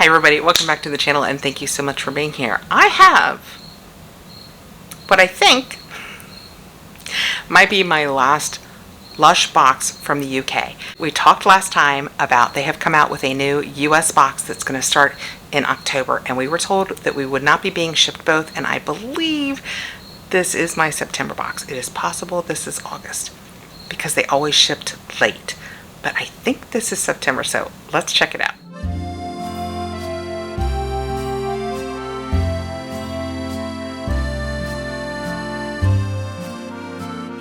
Hi everybody, welcome back to the channel and thank you so much for being here. I have what I think might be my last Lush box from the UK. We talked last time about they have come out with a new US box that's going to start in October, and we were told that we would not be being shipped both, and I believe this is my September box. It is possible this is August because they always shipped late, but I think this is September, so let's check it out.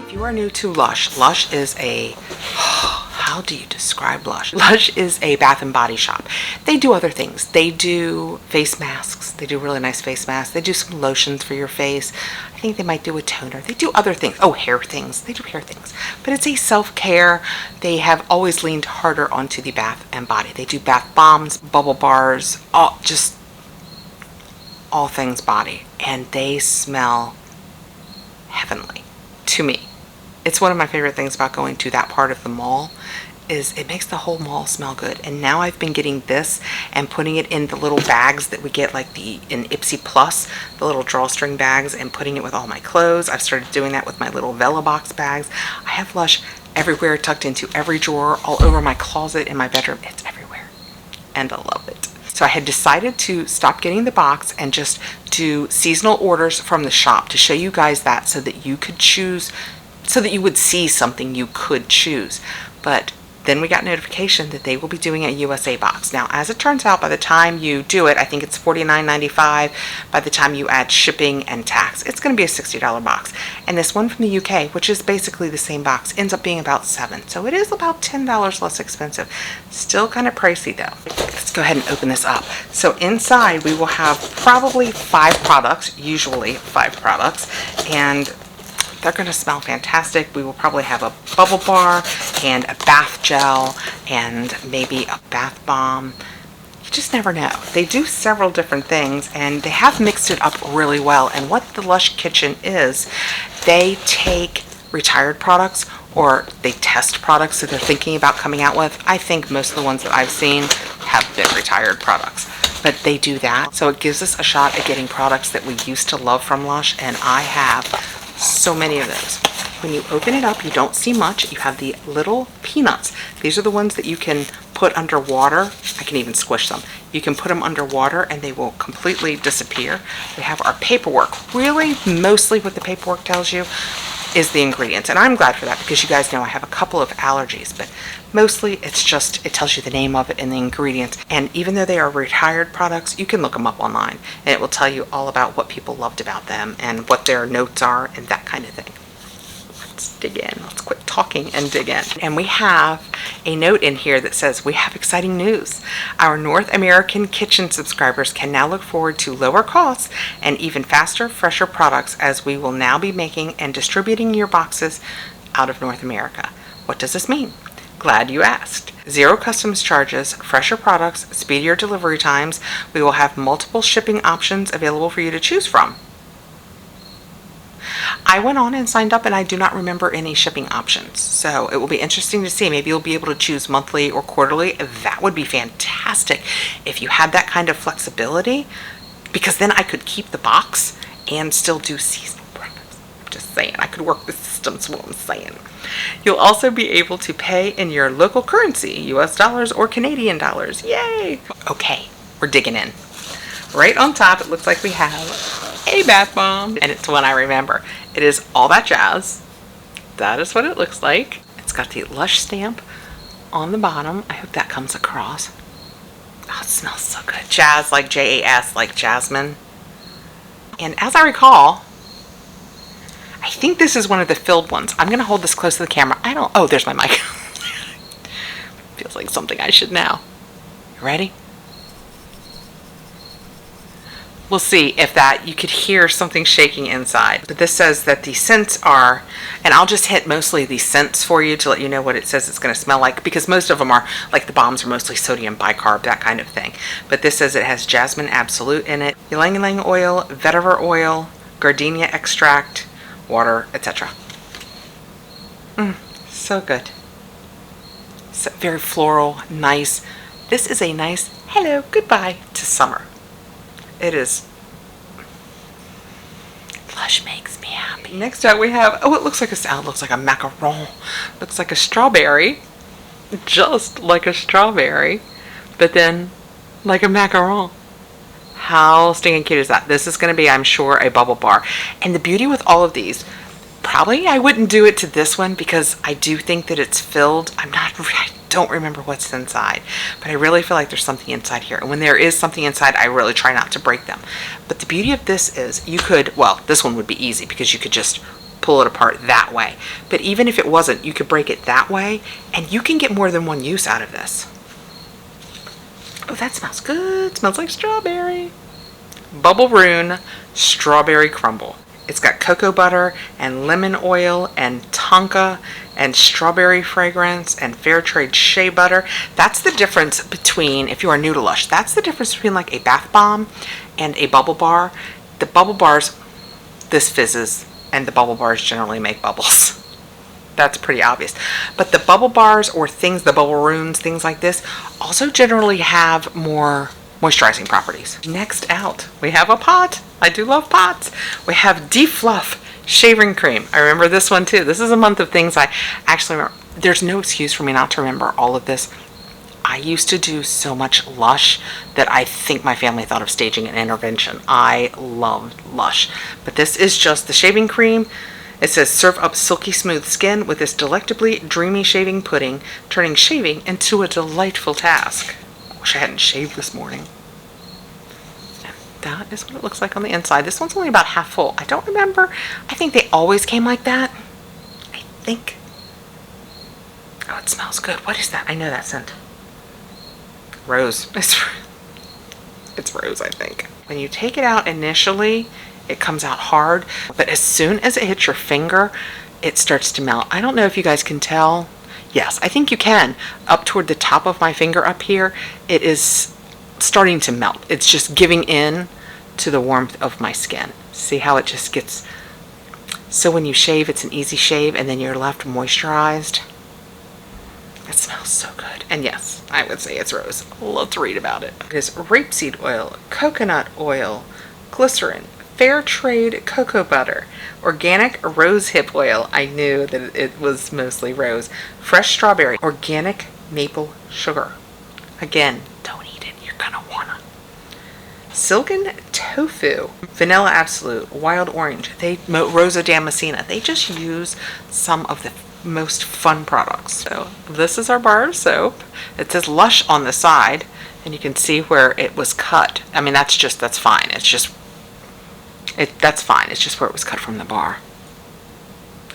If you are new to Lush, Lush is a, how do you describe Lush? Lush is a bath and body shop. They do other things. They do face masks. They do really nice face masks. They do some lotions for your face. I think they might do a toner. They do other things. Oh, hair things. They do hair things. But it's a self-care. They have always leaned harder onto the bath and body. They do bath bombs, bubble bars, all things body. And they smell heavenly to me. It's one of my favorite things about going to that part of the mall is it makes the whole mall smell good. And now I've been getting this and putting it in the little bags that we get, like in Ipsy Plus, the little drawstring bags, and putting it with all my clothes. I've started doing that with my little VellaBox bags. I have Lush everywhere, tucked into every drawer, all over my closet, in my bedroom. It's everywhere and I love it. So I had decided to stop getting the box and just do seasonal orders from the shop to show you guys that, so that you could choose, so that you would see something you could choose. But then we got notification that they will be doing a USA box. Now, as it turns out, by the time you do it, I think it's $49.95. By the time you add shipping and tax, it's going to be a $60 box. And this one from the UK, which is basically the same box, ends up being about $7. So it is about $10 less expensive. Still kind of pricey though. Let's go ahead and open this up. So inside we will have probably 5 products, usually 5 products, and they're going to smell fantastic. We will probably have a bubble bar and a bath gel and maybe a bath bomb. You just never know. They do several different things and they have mixed it up really well. And what the Lush Kitchen is, they take retired products, or they test products that they're thinking about coming out with. I think most of the ones that I've seen have been retired products, but they do that. So it gives us a shot at getting products that we used to love from Lush, and I have so many of those. When you open it up, you don't see much. You have the little peanuts. These are the ones that you can put under water. I can even squish them. You can put them under water and they will completely disappear. We have our paperwork. Really, mostly what the paperwork tells you is the ingredients. And I'm glad for that, because you guys know I have a couple of allergies, but mostly it's just, it tells you the name of it and the ingredients. And even though they are retired products, you can look them up online and it will tell you all about what people loved about them and what their notes are and that kind of thing. Let's dig in. Let's quit talking and dig in. And we have a note in here that says, we have exciting news. Our North American kitchen subscribers can now look forward to lower costs and even faster, fresher products, as we will now be making and distributing your boxes out of North America. What does this mean? Glad you asked. 0 customs charges, fresher products, speedier delivery times. We will have multiple shipping options available for you to choose from. I went on and signed up and I do not remember any shipping options. So it will be interesting to see. Maybe you'll be able to choose monthly or quarterly. That would be fantastic if you had that kind of flexibility, because then I could keep the box and still do seasonal products. I'm just saying, I could work the systems, what I'm saying. You'll also be able to pay in your local currency, US dollars or Canadian dollars. Yay! Okay, we're digging in. Right on top, it looks like we have a bath bomb, and it's one I remember. It is all that jazz. That is what it looks like. It's got the Lush stamp on the bottom. I hope that comes across. Oh, it smells so good. Jazz, like J-A-S, like jasmine. And as I recall, I think this is one of the filled ones. I'm going to hold this close to the camera. Oh, there's my mic. Feels like something I should know. You ready? We'll see if that, you could hear something shaking inside. But this says that the scents are, and I'll just hit mostly the scents for you to let you know what it says it's going to smell like, because most of them are, like the bombs are mostly sodium bicarb, that kind of thing. But this says it has jasmine absolute in it, ylang ylang oil, vetiver oil, gardenia extract, water, etc. So good. So very floral, nice. This is a nice hello, goodbye to summer. It is. Lush makes me happy. Next up we have, oh, it looks like a salad, looks like a macaron, looks like a strawberry, just like a strawberry, but then like a macaron. How stinking cute is that? This is going to be, I'm sure, a bubble bar. And the beauty with all of these, probably I wouldn't do it to this one because I do think that it's filled. I don't remember what's inside, but I really feel like there's something inside here. And when there is something inside, I really try not to break them. But the beauty of this is you could, well, this one would be easy because you could just pull it apart that way. But even if it wasn't, you could break it that way and you can get more than one use out of this. Oh, that smells good. It smells like strawberry. Bubble Rune Strawberry Crumble. It's got cocoa butter and lemon oil and tonka and strawberry fragrance and fair trade shea butter. That's the difference between, if you are new to Lush, that's the difference between like a bath bomb and a bubble bar. The bubble bars, this fizzes, and the bubble bars generally make bubbles. That's pretty obvious. But the bubble bars or things, the bubble runes, things like this, also generally have more moisturizing properties. Next out, we have a pot. I do love pots. We have Defluff Shaving Cream. I remember this one too. This is a month of things I actually remember. There's no excuse for me not to remember all of this. I used to do so much Lush that I think my family thought of staging an intervention. I loved Lush. But this is just the shaving cream. It says, serve up silky smooth skin with this delectably dreamy shaving pudding, turning shaving into a delightful task. I wish I hadn't shaved this morning. And that is what it looks like on the inside. This one's only about half full. I don't remember. I think they always came like that. I think. Oh, it smells good. What is that? I know that scent. Rose. It's rose, I think. When you take it out initially, it comes out hard, but as soon as it hits your finger, it starts to melt. I don't know if you guys can tell. Yes, I think you can. Up toward the top of my finger up here, it is starting to melt. It's just giving in to the warmth of my skin. See how it just gets, so when you shave, it's an easy shave and then you're left moisturized. It smells so good. And yes, I would say it's rose. I love to read about it. It is rapeseed oil, coconut oil, glycerin, fair trade cocoa butter, organic rose hip oil. I knew that it was mostly rose. Fresh strawberry, organic maple sugar. Again, don't eat it. You're gonna wanna. Silken tofu, vanilla absolute, wild orange, Rosa Damascena. They just use some of the most fun products. So this is our bar of soap. It says Lush on the side, and you can see where it was cut. I mean, that's fine. It's just that's fine. It's just where it was cut from the bar.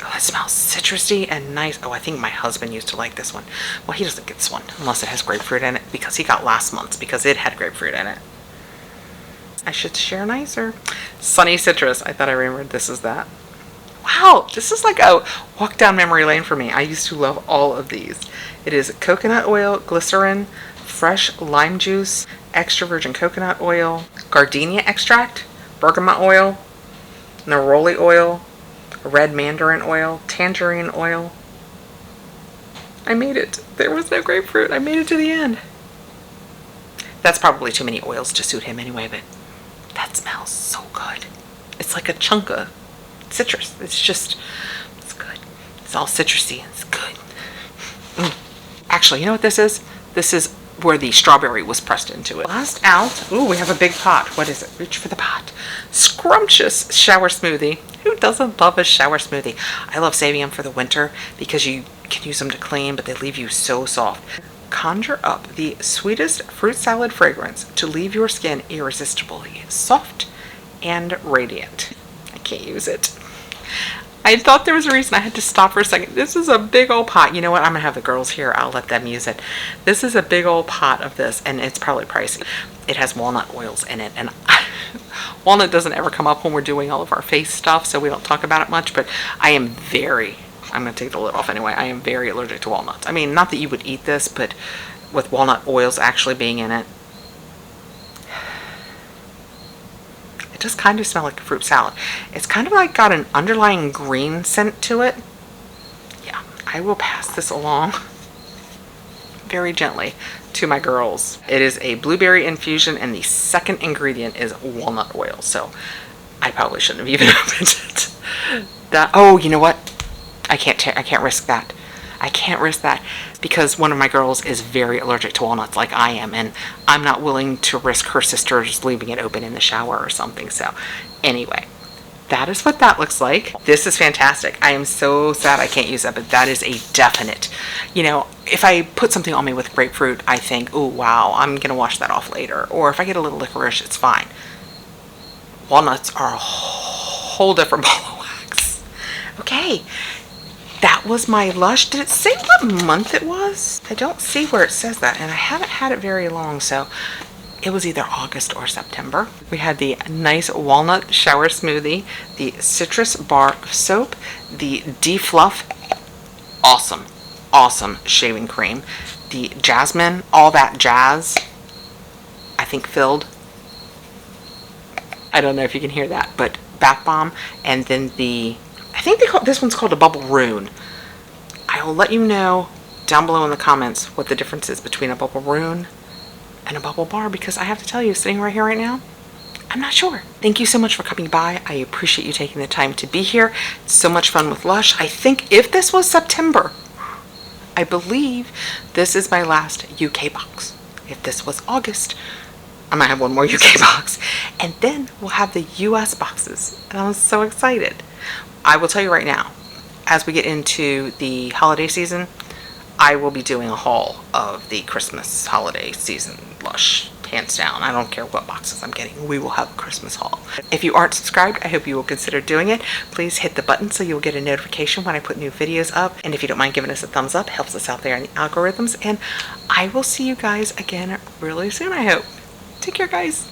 Oh, it smells citrusy and nice. Oh, I think my husband used to like this one. Well, he doesn't get this one unless it has grapefruit in it, because he got last month's because it had grapefruit in it. I should share nicer. Sunny Citrus. I thought I remembered this is that. Wow, this is like a walk down memory lane for me. I used to love all of these. It is coconut oil, glycerin, fresh lime juice, extra virgin coconut oil, gardenia extract, bergamot oil, Norlii oil, red mandarin oil, tangerine oil. I made it. There was no grapefruit. I made it to the end. That's probably too many oils to suit him anyway, but that smells so good. It's like a chunk of citrus. It's good. It's all citrusy. It's good. Actually, you know what this is? This is where the strawberry was pressed into it. Last out, ooh, we have a big pot. What is it? Reach for the pot. Scrumptious shower smoothie. Who doesn't love a shower smoothie? I love saving them for the winter because you can use them to clean, but they leave you so soft. Conjure up the sweetest fruit salad fragrance to leave your skin irresistibly soft and radiant. I can't use it. I thought there was a reason I had to stop for a second. This is a big old pot. You know what? I'm going to have the girls here. I'll let them use it. This is a big old pot of this, and it's probably pricey. It has walnut oils in it, and walnut doesn't ever come up when we're doing all of our face stuff, so we don't talk about it much, but I'm going to take the lid off anyway. I am very allergic to walnuts. I mean, not that you would eat this, but with walnut oils actually being in it, it does kind of smell like a fruit salad. It's kind of like got an underlying green scent to it. Yeah, I will pass this along very gently to my girls. It is a blueberry infusion, and the second ingredient is walnut oil. So I probably shouldn't have even opened it. Oh, you know what? I can't risk that. I can't risk that because one of my girls is very allergic to walnuts like I am, and I'm not willing to risk her sisters leaving it open in the shower or something. So anyway, that is what that looks like. This is fantastic. I am so sad I can't use that, but that is a definite. You know, if I put something on me with grapefruit, I think, oh wow, I'm gonna wash that off later. Or if I get a little licorice, it's fine. Walnuts are a whole different ball of wax. Okay, that was my Lush. Did it say what month it was? I don't see where it says that, and I haven't had it very long, so it was either August or September. We had the nice walnut shower smoothie, the citrus bar soap, the D-Fluff, awesome shaving cream, the jasmine, all that jazz, I think filled. I don't know if you can hear that, but bath bomb, and then I think this one's called a bubble rune. I will let you know down below in the comments what the difference is between a bubble rune and a bubble bar, because I have to tell you, sitting right here right now, I'm not sure. Thank you so much for coming by. I appreciate you taking the time to be here. It's so much fun with Lush. I think if this was September, I believe this is my last UK box. If this was August, I might have one more UK box, and then we'll have the US boxes, and I'm so excited. I will tell you right now, as we get into the holiday season, I will be doing a haul of the Christmas holiday season Lush, hands down. I don't care what boxes I'm getting. We will have a Christmas haul. If you aren't subscribed, I hope you will consider doing it. Please hit the button so you'll get a notification when I put new videos up. And if you don't mind giving us a thumbs up, helps us out there in the algorithms. And I will see you guys again really soon, I hope. Take care, guys.